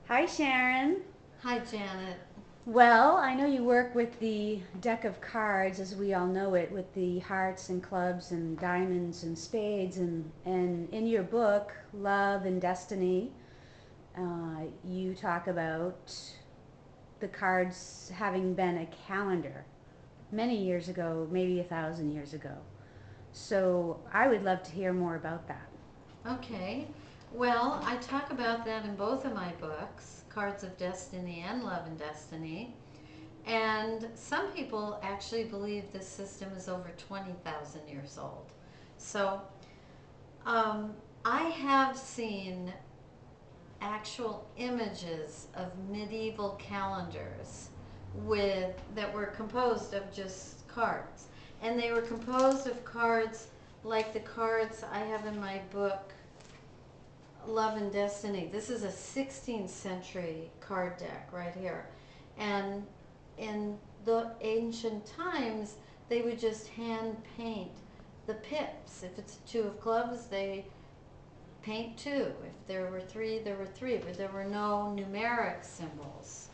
Hi, Sharon. Hi, Janet. Well, I know you work with the deck of cards as we all know it, with the hearts and clubs and diamonds and spades. And in your book, Love and Destiny, you talk about the cards having been a calendar many years ago, maybe 1,000 years ago. So I would love to hear more about that. Okay. Well, I talk about that in both of my books, Cards of Destiny and Love and Destiny. And some people actually believe this system is over 20,000 years old. So, um, I have seen actual images of medieval calendars with that were composed of just cards. And they were composed of cards like the cards I have in my book Love and Destiny. This is a 16th century card deck right here. And in the ancient times, they would just hand paint the pips. If it's a two of clubs, they paint two. If there were three, there were three, but there were no numeric symbols.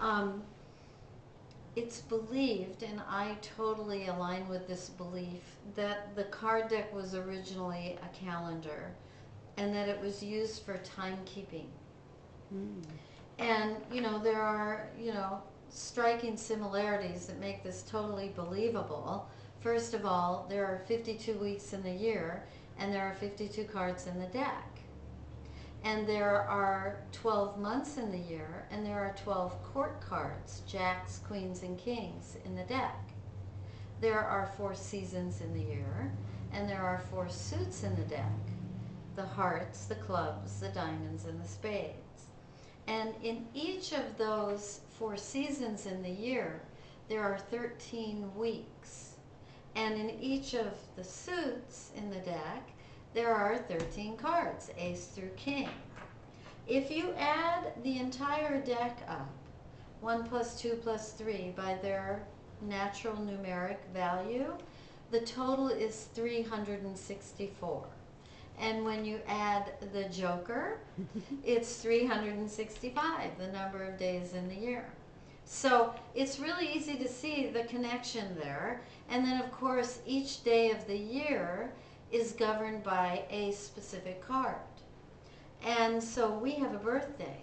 Um, it's believed, and I totally align with this belief, that the card deck was originally a calendar and that it was used for timekeeping. Mm. And, there are, striking similarities that make this totally believable. First of all, there are 52 weeks in the year, and there are 52 cards in the deck. And there are 12 months in the year, and there are 12 court cards, jacks, queens, and kings, in the deck. There are 4 seasons in the year, and there are 4 suits in the deck: the hearts, the clubs, the diamonds, and the spades. And in each of those 4 seasons in the year, there are 13 weeks. And in each of the suits in the deck, there are 13 cards, ace through king. If you add the entire deck up, 1 plus 2 plus 3, by their natural numeric value, the total is 364. And when you add the joker, it's 365, the number of days in the year. So it's really easy to see the connection there. And then, of course, each day of the year is governed by a specific card. And so we have a birthday.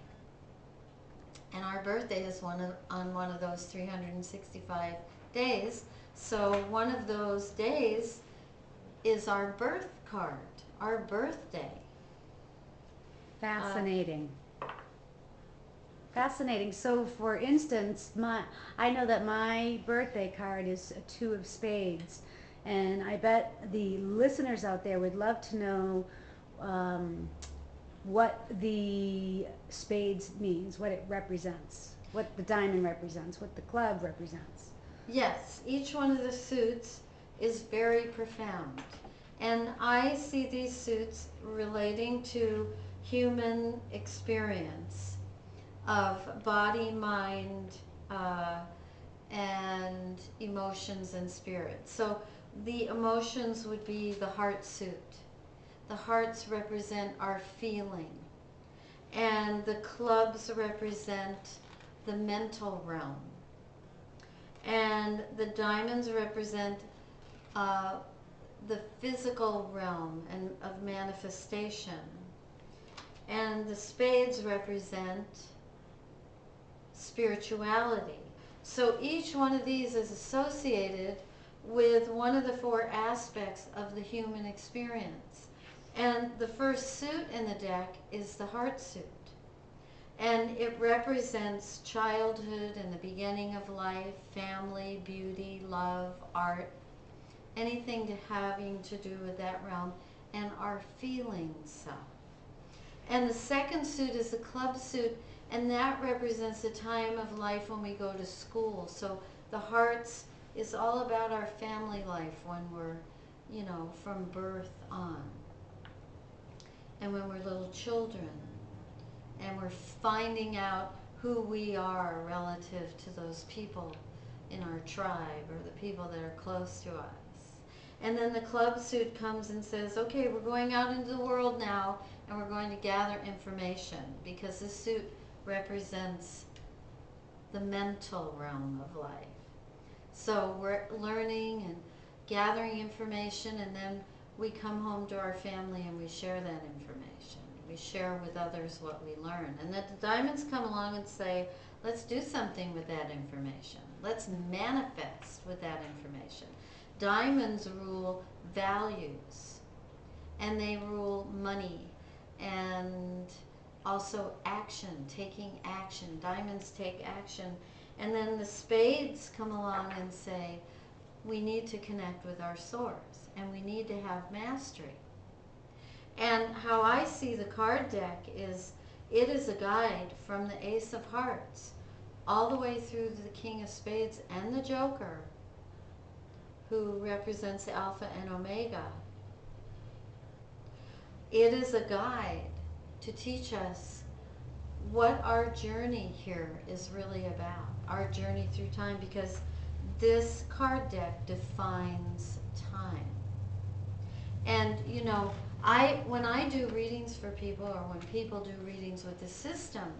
And our birthday is on one of those 365 days. So one of those days is our birth card, our birthday. Uh, Fascinating. Fascinating. So, for instance, I know that my birthday card is a two of spades, and I bet the listeners out there would love to know um, what the spades means, what it represents, what the diamond represents, what the club represents. yes, each one of the suits is very profound. And I see these suits relating to human experience of body, mind, uh, and emotions and spirit. So the emotions would be the heart suit. The hearts represent our feeling, and the clubs represent the mental realm, and the diamonds represent uh, the physical realm and of manifestation, and the spades represent spirituality. So each one of these is associated with one of the 4 aspects of the human experience. And the first suit in the deck is the heart suit. And it represents childhood and the beginning of life, family, beauty, love, art, anything to having to do with that realm, and our feeling self. And the second suit is the club suit, and that represents the time of life when we go to school. So the hearts is all about our family life when we're, from birth on, and when we're little children, and we're finding out who we are relative to those people in our tribe or the people that are close to us. And then the club suit comes and says, okay, we're going out into the world now, and we're going to gather information, because this suit represents the mental realm of life. So we're learning and gathering information, and then we come home to our family and we share that information. We share with others what we learn. And then the diamonds come along and say, let's do something with that information. Let's manifest with that information. Diamonds rule values, and they rule money, and also action, taking action. Diamonds take action. And then the spades come along and say, we need to connect with our source, and we need to have mastery. And how I see the card deck is, it is a guide from the Ace of Hearts all the way through to the King of Spades and the Joker, who represents Alpha and Omega. It is a guide to teach us what our journey here is really about, our journey through time, because this card deck defines time. And you know, when I do readings for people, or when people do readings with the system,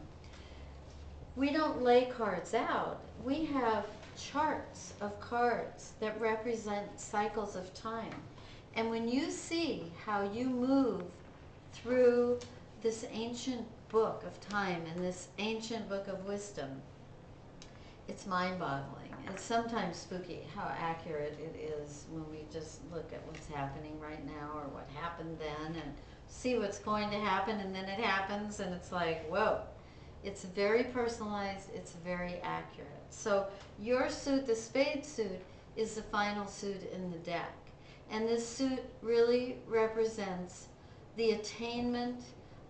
we don't lay cards out. We have charts of cards that represent cycles of time. And when you see how you move through this ancient book of time and this ancient book of wisdom, it's mind-boggling. It's sometimes spooky how accurate it is when we just look at what's happening right now, or what happened then, and see what's going to happen, and then it happens, and it's like, whoa. It's very personalized, it's very accurate. So your suit, the spade suit, is the final suit in the deck. And this suit really represents the attainment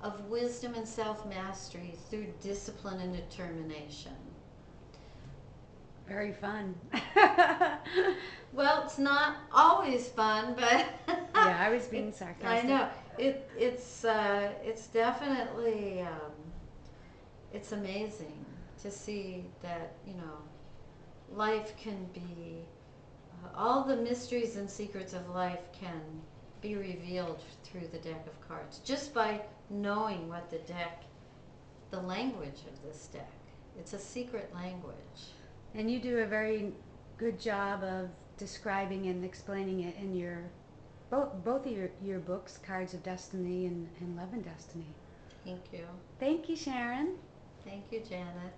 of wisdom and self-mastery through discipline and determination. Very fun. Well, it's not always fun, but Yeah, I was being sarcastic. I know it's definitely it's amazing to see that, you know, life can be all the mysteries and secrets of life can be revealed through the deck of cards just by knowing what the language of this deck. It's a secret language. And you do a very good job of describing and explaining it in your both of your books, Cards of Destiny and Love and Destiny. Thank you. Thank you, Sharon. Thank you, Janet.